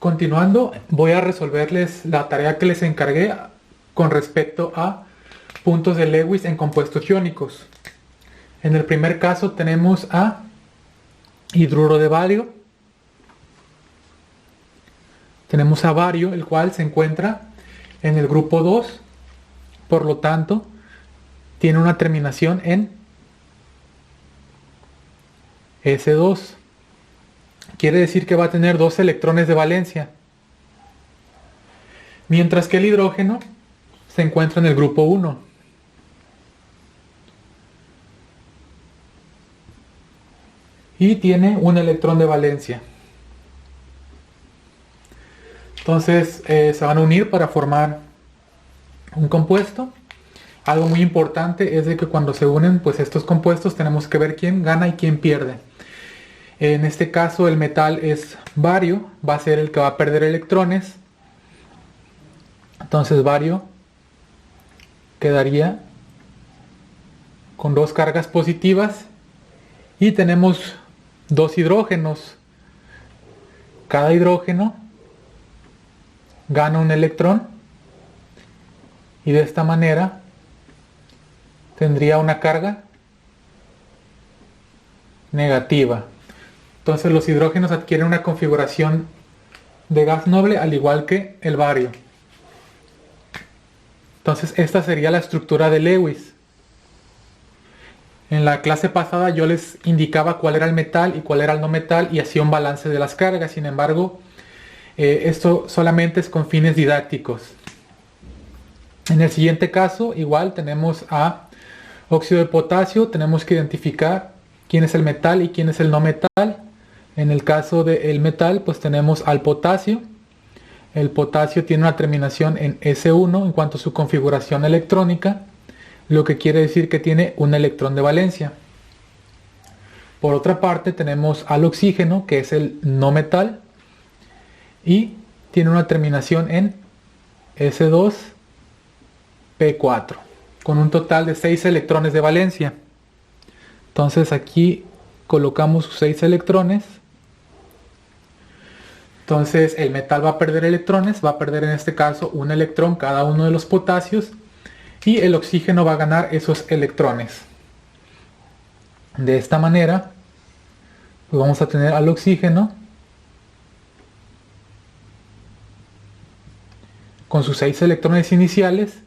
Continuando, voy a resolverles la tarea que les encargué con respecto a puntos de Lewis en compuestos iónicos. En el primer caso tenemos a hidruro de bario. Tenemos a bario, el cual se encuentra en el grupo 2, por lo tanto, tiene una terminación en S2. Quiere decir que va a tener 2 electrones de valencia. Mientras que el hidrógeno se encuentra en el grupo 1. Y tiene un electrón de valencia. Entonces se van a unir para formar un compuesto. Algo muy importante es de que cuando se unen pues estos compuestos tenemos que ver quién gana y quién pierde. En este caso el metal es bario, va a ser el que va a perder electrones. Entonces bario quedaría con 2 cargas positivas y tenemos 2 hidrógenos. Cada hidrógeno gana un electrón y de esta manera tendría una carga negativa. Entonces los hidrógenos adquieren una configuración de gas noble al igual que el bario. Entonces esta sería la estructura de Lewis. En la clase pasada yo les indicaba cuál era el metal y cuál era el no metal y hacía un balance de las cargas. Sin embargo, esto solamente es con fines didácticos. En el siguiente caso, igual tenemos a óxido de potasio. Tenemos que identificar quién es el metal y quién es el no metal. En el caso del metal, pues tenemos al potasio. El potasio tiene una terminación en S1 en cuanto a su configuración electrónica, lo que quiere decir que tiene un electrón de valencia. Por otra parte, tenemos al oxígeno, que es el no metal, y tiene una terminación en S2P4, con un total de 6 electrones de valencia. Entonces aquí colocamos sus 6 electrones. Entonces el metal va a perder electrones, va a perder en este caso un electrón cada uno de los potasios y el oxígeno va a ganar esos electrones. De esta manera, pues vamos a tener al oxígeno con sus 6 electrones iniciales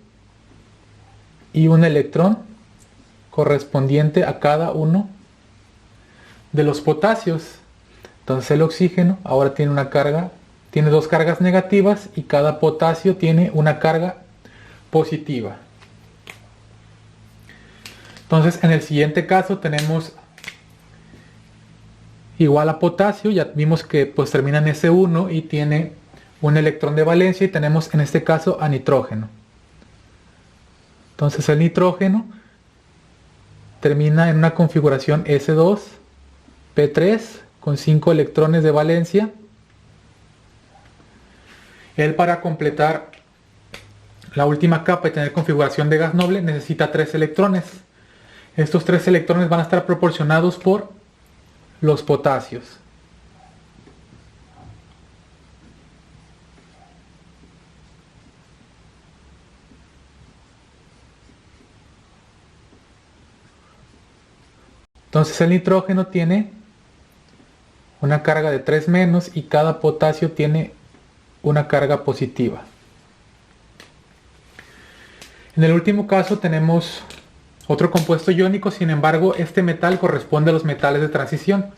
y un electrón correspondiente a cada uno de los potasios. Entonces el oxígeno ahora tiene una carga, tiene 2 cargas negativas y cada potasio tiene una carga positiva. Entonces en el siguiente caso tenemos igual a potasio, ya vimos que pues termina en S1 y tiene un electrón de valencia y tenemos en este caso a nitrógeno. Entonces el nitrógeno termina en una configuración S2P3 con 5 electrones de valencia. Él, para completar la última capa y tener configuración de gas noble, necesita 3 electrones. Estos 3 electrones van a estar proporcionados por los potasios. Entonces el nitrógeno tiene una carga de 3 menos y cada potasio tiene una carga positiva. En el último caso tenemos otro compuesto iónico, sin embargo este metal corresponde a los metales de transición.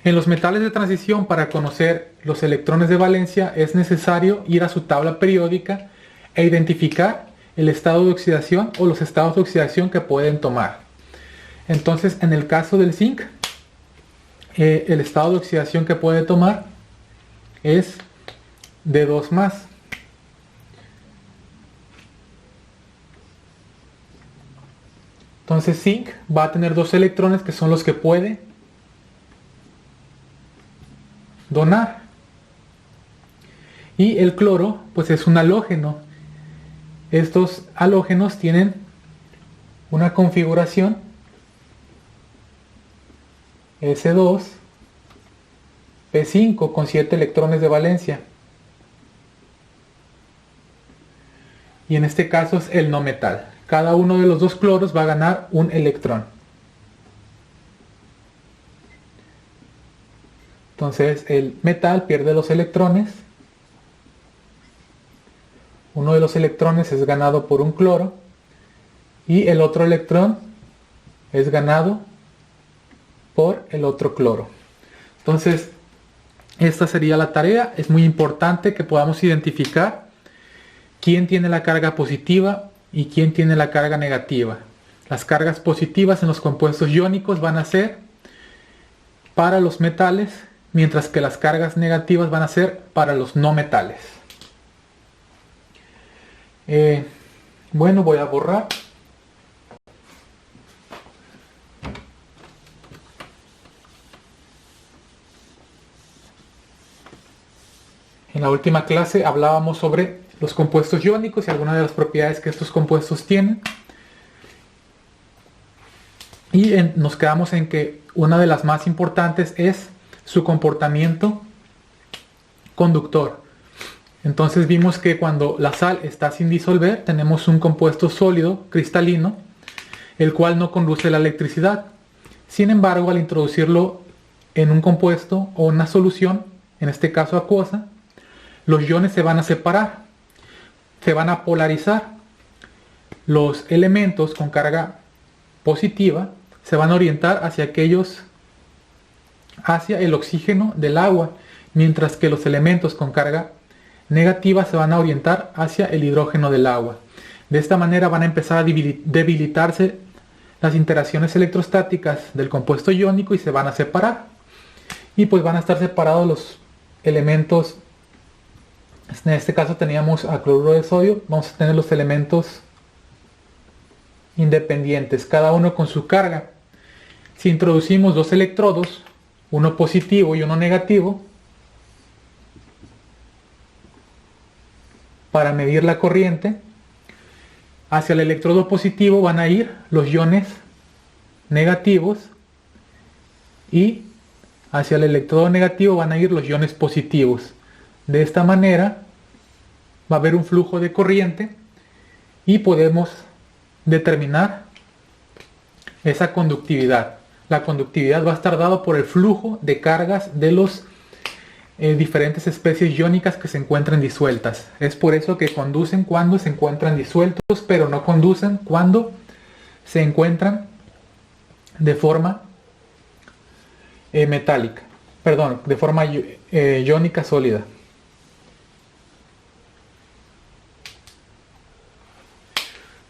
En los metales de transición, para conocer los electrones de valencia es necesario ir a su tabla periódica e identificar el estado de oxidación o los estados de oxidación que pueden tomar. Entonces en el caso del zinc, el estado de oxidación que puede tomar es de 2+. Entonces zinc va a tener 2 electrones que son los que puede donar. Y el cloro pues es un halógeno. Estos halógenos tienen una configuración S2 P5 con 7 electrones de valencia. Y en este caso es el no metal. Cada uno de los dos cloros va a ganar un electrón. Entonces el metal pierde los electrones. Uno de los electrones es ganado por un cloro y el otro electrón es ganado por el otro cloro. Entonces, esta sería la tarea. Es muy importante que podamos identificar quién tiene la carga positiva y quién tiene la carga negativa. Las cargas positivas en los compuestos iónicos van a ser para los metales, mientras que las cargas negativas van a ser para los no metales. Bueno, voy a borrar. En la última clase hablábamos sobre los compuestos iónicos y algunas de las propiedades que estos compuestos tienen. Y nos quedamos en que una de las más importantes es su comportamiento conductor. Entonces vimos que cuando la sal está sin disolver, tenemos un compuesto sólido, cristalino, el cual no conduce la electricidad. Sin embargo, al introducirlo en un compuesto o una solución, en este caso acuosa, los iones se van a separar, se van a polarizar. Los elementos con carga positiva se van a orientar hacia hacia el oxígeno del agua, mientras que los elementos con carga negativa se van a orientar hacia el hidrógeno del agua. De esta manera van a empezar a debilitarse las interacciones electrostáticas del compuesto iónico y se van a separar. Y pues van a estar separados los elementos. En este caso teníamos a cloruro de sodio. Vamos a tener los elementos independientes, cada uno con su carga. Si introducimos dos electrodos, uno positivo y uno negativo, para medir la corriente, hacia el electrodo positivo van a ir los iones negativos y hacia el electrodo negativo van a ir los iones positivos. De esta manera va a haber un flujo de corriente y podemos determinar esa conductividad. La conductividad va a estar dada por el flujo de cargas de los diferentes especies iónicas que se encuentran disueltas. Es por eso que conducen cuando se encuentran disueltos, pero no conducen cuando se encuentran de forma metálica, perdón, de forma iónica sólida.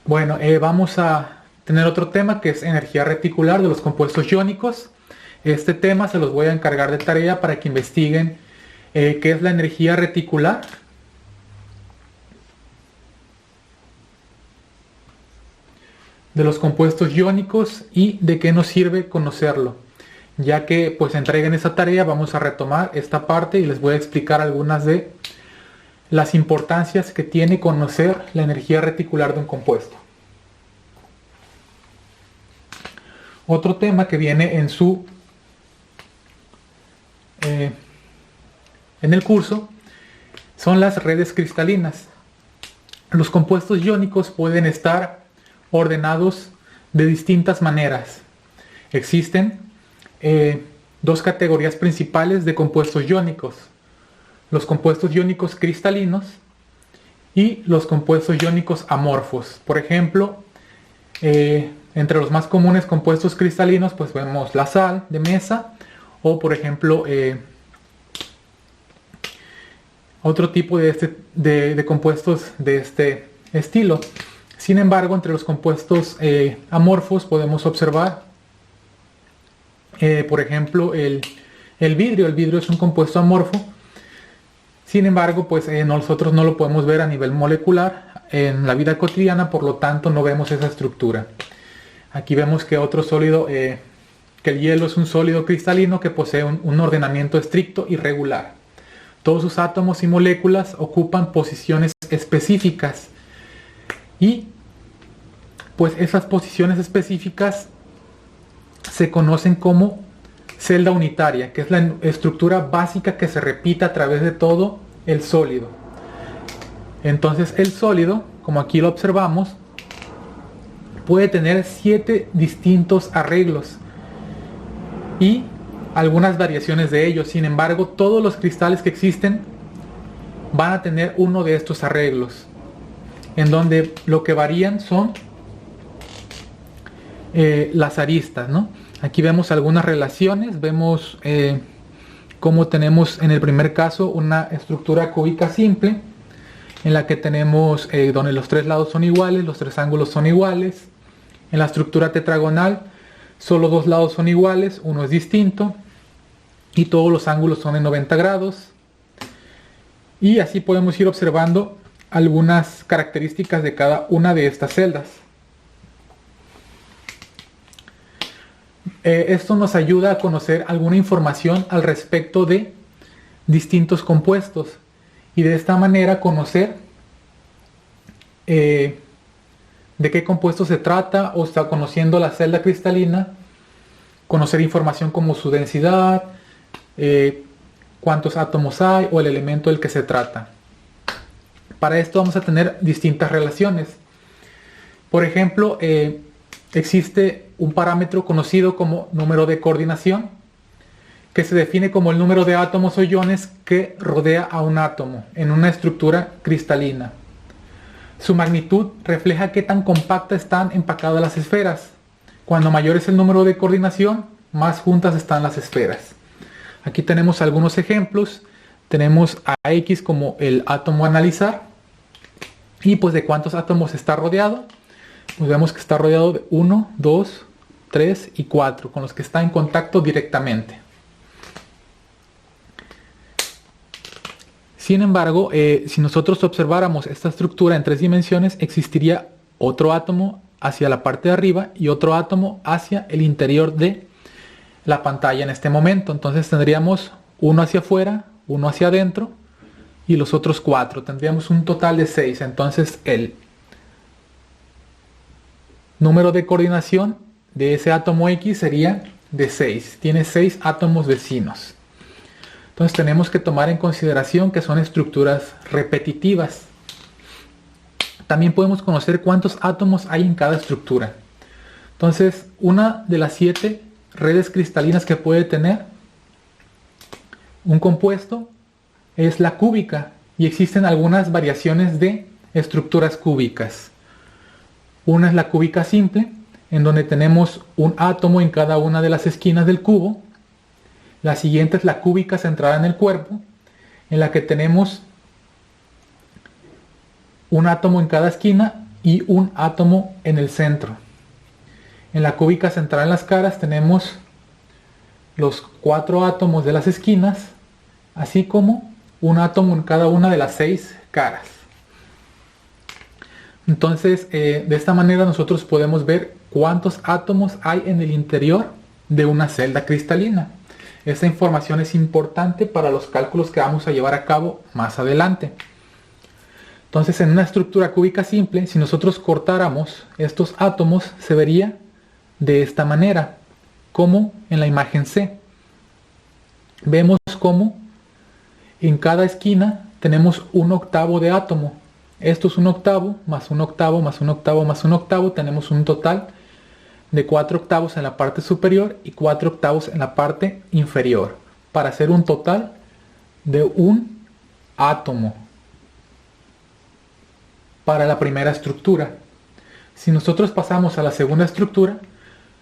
Bueno, vamos a tener otro tema que es energía reticular de los compuestos iónicos. Este tema se los voy a encargar de tarea para que investiguen qué es la energía reticular. De los compuestos iónicos y de qué nos sirve conocerlo. Ya que pues entreguen esa tarea, vamos a retomar esta parte y les voy a explicar algunas de las importancias que tiene conocer la energía reticular de un compuesto. Otro tema que viene en el curso son las redes cristalinas. Los compuestos iónicos pueden estar ordenados de distintas maneras. Existen dos categorías principales de compuestos iónicos: los compuestos iónicos cristalinos y los compuestos iónicos amorfos. Por ejemplo, entre los más comunes compuestos cristalinos pues vemos la sal de mesa o por ejemplo otro tipo de compuestos de este estilo. Sin embargo, entre los compuestos amorfos podemos observar por ejemplo el vidrio. El vidrio es un compuesto amorfo. Sin embargo, pues nosotros no lo podemos ver a nivel molecular en la vida cotidiana, por lo tanto no vemos esa estructura. Aquí vemos que otro sólido, que el hielo es un sólido cristalino que posee un ordenamiento estricto y regular. Todos sus átomos y moléculas ocupan posiciones específicas y pues esas posiciones específicas se conocen como celda unitaria, que es la estructura básica que se repite a través de todo el sólido. Entonces el sólido, como aquí lo observamos, puede tener 7 distintos arreglos y algunas variaciones de ellos. Sin embargo, todos los cristales que existen van a tener uno de estos arreglos, en donde lo que varían son las aristas, ¿no? Aquí vemos algunas relaciones, vemos cómo tenemos en el primer caso una estructura cúbica simple, en la que tenemos donde los 3 lados son iguales, los 3 ángulos son iguales. En la estructura tetragonal, solo 2 lados son iguales, uno es distinto, y todos los ángulos son en 90 grados. Y así podemos ir observando algunas características de cada una de estas celdas. Esto nos ayuda a conocer alguna información al respecto de distintos compuestos y de esta manera conocer de qué compuesto se trata, o está conociendo la celda cristalina, conocer información como su densidad, cuántos átomos hay o el elemento del que se trata. Para esto vamos a tener distintas relaciones. Por ejemplo, existe un parámetro conocido como número de coordinación, que se define como el número de átomos o iones que rodea a un átomo en una estructura cristalina. Su magnitud refleja qué tan compactas están empacadas las esferas. Cuando mayor es el número de coordinación, más juntas están las esferas. Aquí tenemos algunos ejemplos. Tenemos a X como el átomo a analizar. Y pues de cuántos átomos está rodeado. Pues vemos que está rodeado de 1, 2, 3 y 4, con los que está en contacto directamente. Sin embargo, si nosotros observáramos esta estructura en 3 dimensiones, existiría otro átomo hacia la parte de arriba y otro átomo hacia el interior de la pantalla en este momento. Entonces tendríamos uno hacia afuera, uno hacia adentro y los otros 4. Tendríamos un total de 6. Entonces el número de coordinación de ese átomo X sería de 6. Tiene 6 átomos vecinos. Entonces tenemos que tomar en consideración que son estructuras repetitivas. También podemos conocer cuántos átomos hay en cada estructura. Entonces, una de las 7 redes cristalinas que puede tener un compuesto es la cúbica, y existen algunas variaciones de estructuras cúbicas. Una es la cúbica simple, en donde tenemos un átomo en cada una de las esquinas del cubo. La siguiente es la cúbica centrada en el cuerpo, en la que tenemos un átomo en cada esquina y un átomo en el centro. En la cúbica centrada en las caras tenemos los 4 átomos de las esquinas, así como un átomo en cada una de las 6 caras. Entonces, de esta manera nosotros podemos ver cuántos átomos hay en el interior de una celda cristalina. Esta información es importante para los cálculos que vamos a llevar a cabo más adelante. Entonces, en una estructura cúbica simple, si nosotros cortáramos estos átomos, se vería de esta manera, como en la imagen C. Vemos como en cada esquina tenemos un octavo de átomo. Esto es un octavo, más un octavo, más un octavo, más un octavo. Tenemos un total de 4 octavos en la parte superior y 4 octavos en la parte inferior, para hacer un total de un átomo para la primera estructura. Si nosotros pasamos a la segunda estructura,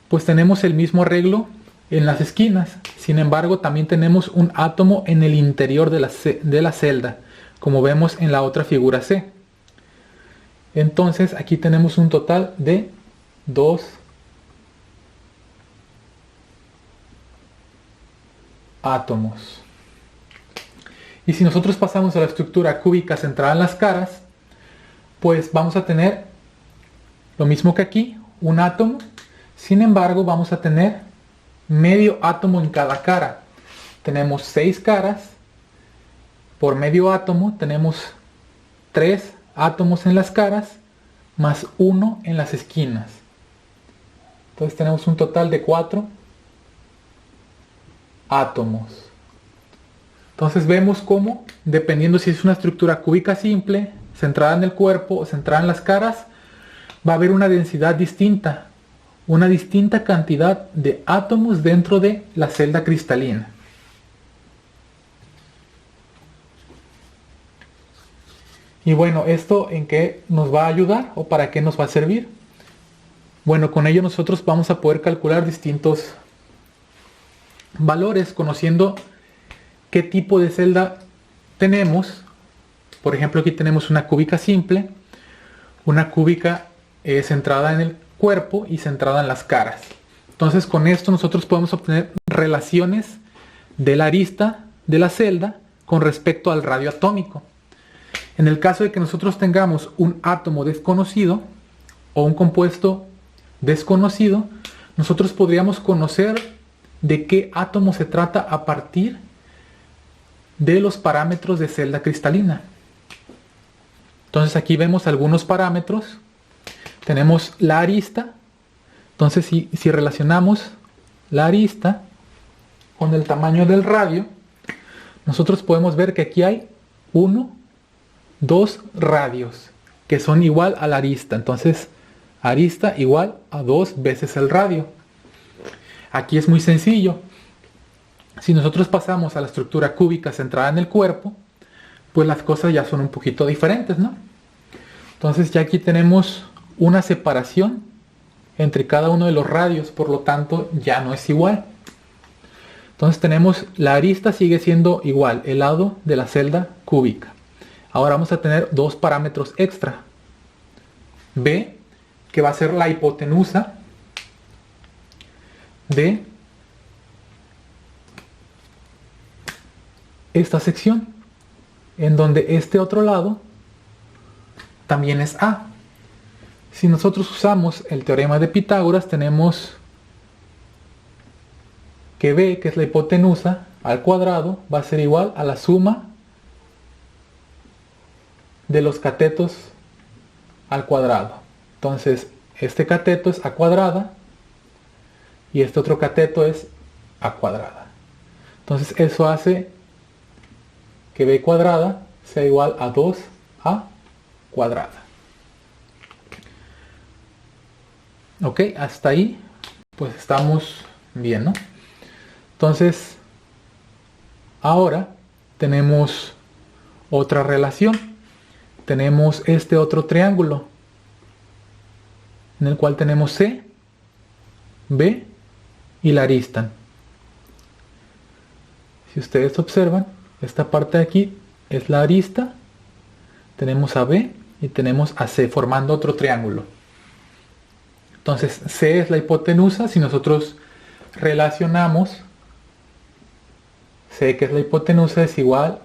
pues tenemos el mismo arreglo en las esquinas. Sin embargo, también tenemos un átomo en el interior de la celda, como vemos en la otra figura C. Entonces aquí tenemos un total de 2 átomos. Y si nosotros pasamos a la estructura cúbica centrada en las caras, pues vamos a tener lo mismo que aquí, un átomo. Sin embargo, vamos a tener medio átomo en cada cara. Tenemos 6 caras. Por medio átomo tenemos 3 átomos en las caras más 1 en las esquinas. Entonces tenemos un total de 4 átomos. Entonces vemos cómo, dependiendo si es una estructura cúbica simple, centrada en el cuerpo o centrada en las caras, va a haber una densidad distinta, una distinta cantidad de átomos dentro de la celda cristalina. Y bueno, ¿esto en qué nos va a ayudar o para qué nos va a servir? Bueno, con ello nosotros vamos a poder calcular distintos valores conociendo qué tipo de celda tenemos. Por ejemplo, aquí tenemos una cúbica simple, una cúbica centrada en el cuerpo y centrada en las caras. Entonces con esto nosotros podemos obtener relaciones de la arista de la celda con respecto al radio atómico. En el caso de que nosotros tengamos un átomo desconocido o un compuesto desconocido, nosotros podríamos conocer de qué átomo se trata a partir de los parámetros de celda cristalina. Entonces aquí vemos algunos parámetros. Tenemos la arista. Entonces si relacionamos la arista con el tamaño del radio, nosotros podemos ver que aquí hay 2 radios que son igual a la arista. Entonces arista igual a 2 veces el radio. Aquí es muy sencillo. Si nosotros pasamos a la estructura cúbica centrada en el cuerpo, pues las cosas ya son un poquito diferentes, ¿no? Entonces ya aquí tenemos una separación entre cada uno de los radios, por lo tanto ya no es igual. Entonces tenemos la arista sigue siendo igual, el lado de la celda cúbica. Ahora vamos a tener 2 parámetros extra. B, que va a ser la hipotenusa de esta sección, en donde este otro lado también es A. Si nosotros usamos el teorema de Pitágoras, tenemos que B, que es la hipotenusa, al cuadrado, va a ser igual a la suma de los catetos al cuadrado. Entonces, este cateto es A cuadrada y este otro cateto es A cuadrada. Entonces, eso hace que B cuadrada sea igual a 2A cuadrada. Ok, hasta ahí pues estamos bien, ¿no? Entonces, ahora tenemos otra relación. Tenemos este otro triángulo en el cual tenemos C, B y la arista. Si ustedes observan, esta parte de aquí es la arista, tenemos a B y tenemos a C formando otro triángulo. Entonces C es la hipotenusa. Si nosotros relacionamos C, que es la hipotenusa, es igual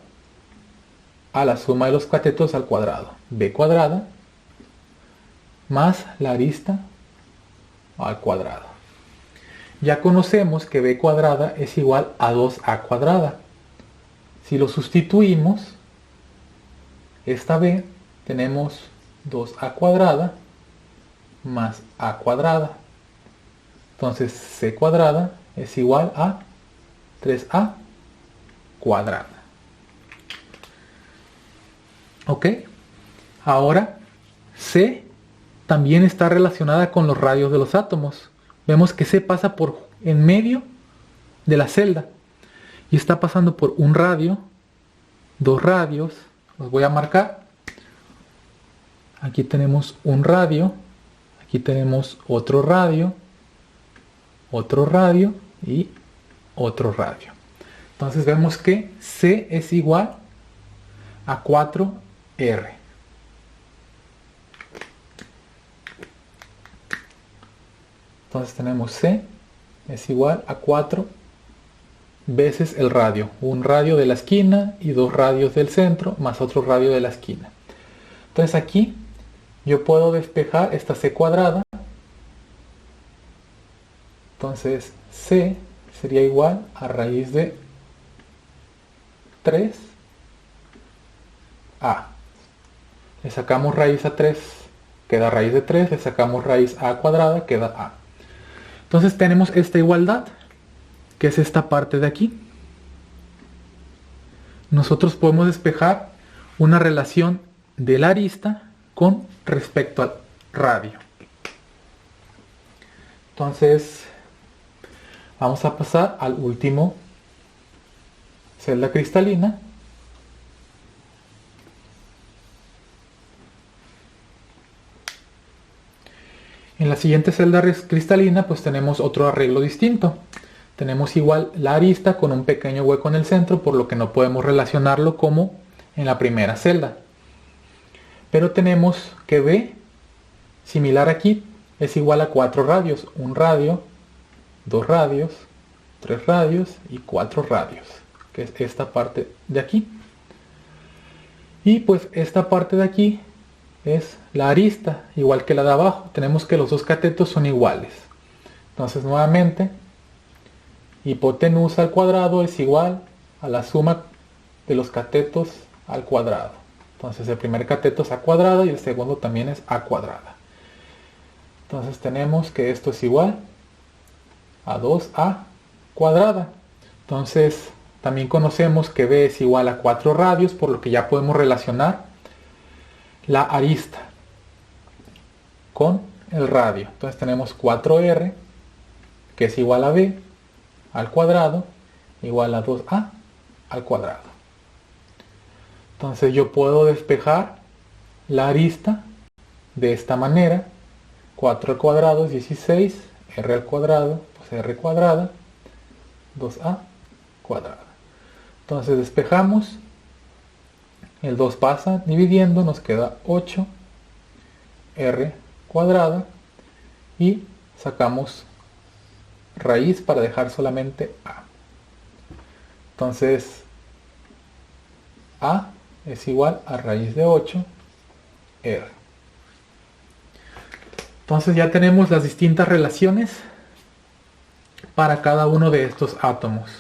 a la suma de los catetos al cuadrado, B cuadrada más la arista al cuadrado. Ya conocemos que B cuadrada es igual a 2A cuadrada. Si lo sustituimos, esta B tenemos 2A cuadrada más A cuadrada. Entonces C cuadrada es igual a 3A cuadrada. Ok, ahora C también está relacionada con los radios de los átomos. Vemos que C pasa por en medio de la celda y está pasando por un radio, 2 radios, los voy a marcar. Aquí tenemos un radio, aquí tenemos otro radio y otro radio. Entonces vemos que C es igual a 4R. Entonces tenemos C es igual a 4 veces el radio. Un radio de la esquina y 2 radios del centro más otro radio de la esquina. Entonces aquí yo puedo despejar esta C cuadrada. Entonces C sería igual a raíz de 3A. Le sacamos raíz a 3, queda raíz de 3, le sacamos raíz a cuadrada, queda A. Entonces tenemos esta igualdad, que es esta parte de aquí. nosotros podemos despejar una relación de la arista con respecto al radio. Entonces, vamos a pasar al último celda cristalina. En la siguiente celda cristalina pues tenemos otro arreglo distinto. Tenemos igual la arista con un pequeño hueco en el centro, por lo que no podemos relacionarlo como en la primera celda. Pero tenemos que B, similar aquí, es igual a 4 radios. Un radio, 2 radios, 3 radios y 4 radios, que es esta parte de aquí. Y pues esta parte de aquí es la arista, igual que la de abajo. Tenemos que los dos catetos son iguales. Entonces nuevamente, hipotenusa al cuadrado es igual a la suma de los catetos al cuadrado. Entonces el primer cateto es a cuadrada y el segundo también es a cuadrada. Entonces tenemos que esto es igual a 2a cuadrada. Entonces también conocemos que B es igual a 4 radios, por lo que ya podemos relacionar la arista con el radio. Entonces tenemos 4r, que es igual a B al cuadrado, igual a 2a al cuadrado. Entonces yo puedo despejar la arista de esta manera. 4 al cuadrado es 16, r al cuadrado, pues r cuadrada, 2a cuadrada. Entonces despejamos, el 2 pasa dividiendo, nos queda 8 r cuadrada y sacamos raíz para dejar solamente a. Entonces a es igual a raíz de 8 r. Entonces ya tenemos las distintas relaciones para cada uno de estos átomos.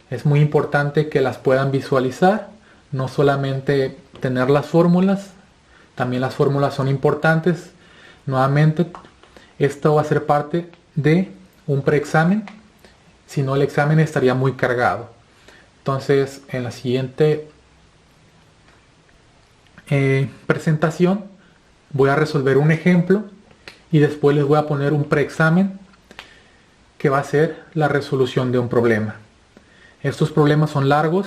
Es muy importante que las puedan visualizar, no solamente tener las fórmulas, también las fórmulas son importantes. Nuevamente, esto va a ser parte de un preexamen, si no el examen estaría muy cargado. Entonces, en la siguiente presentación voy a resolver un ejemplo y después les voy a poner un preexamen que va a ser la resolución de un problema. Estos problemas son largos,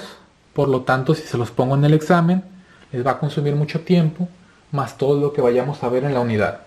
por lo tanto si se los pongo en el examen les va a consumir mucho tiempo, más todo lo que vayamos a ver en la unidad.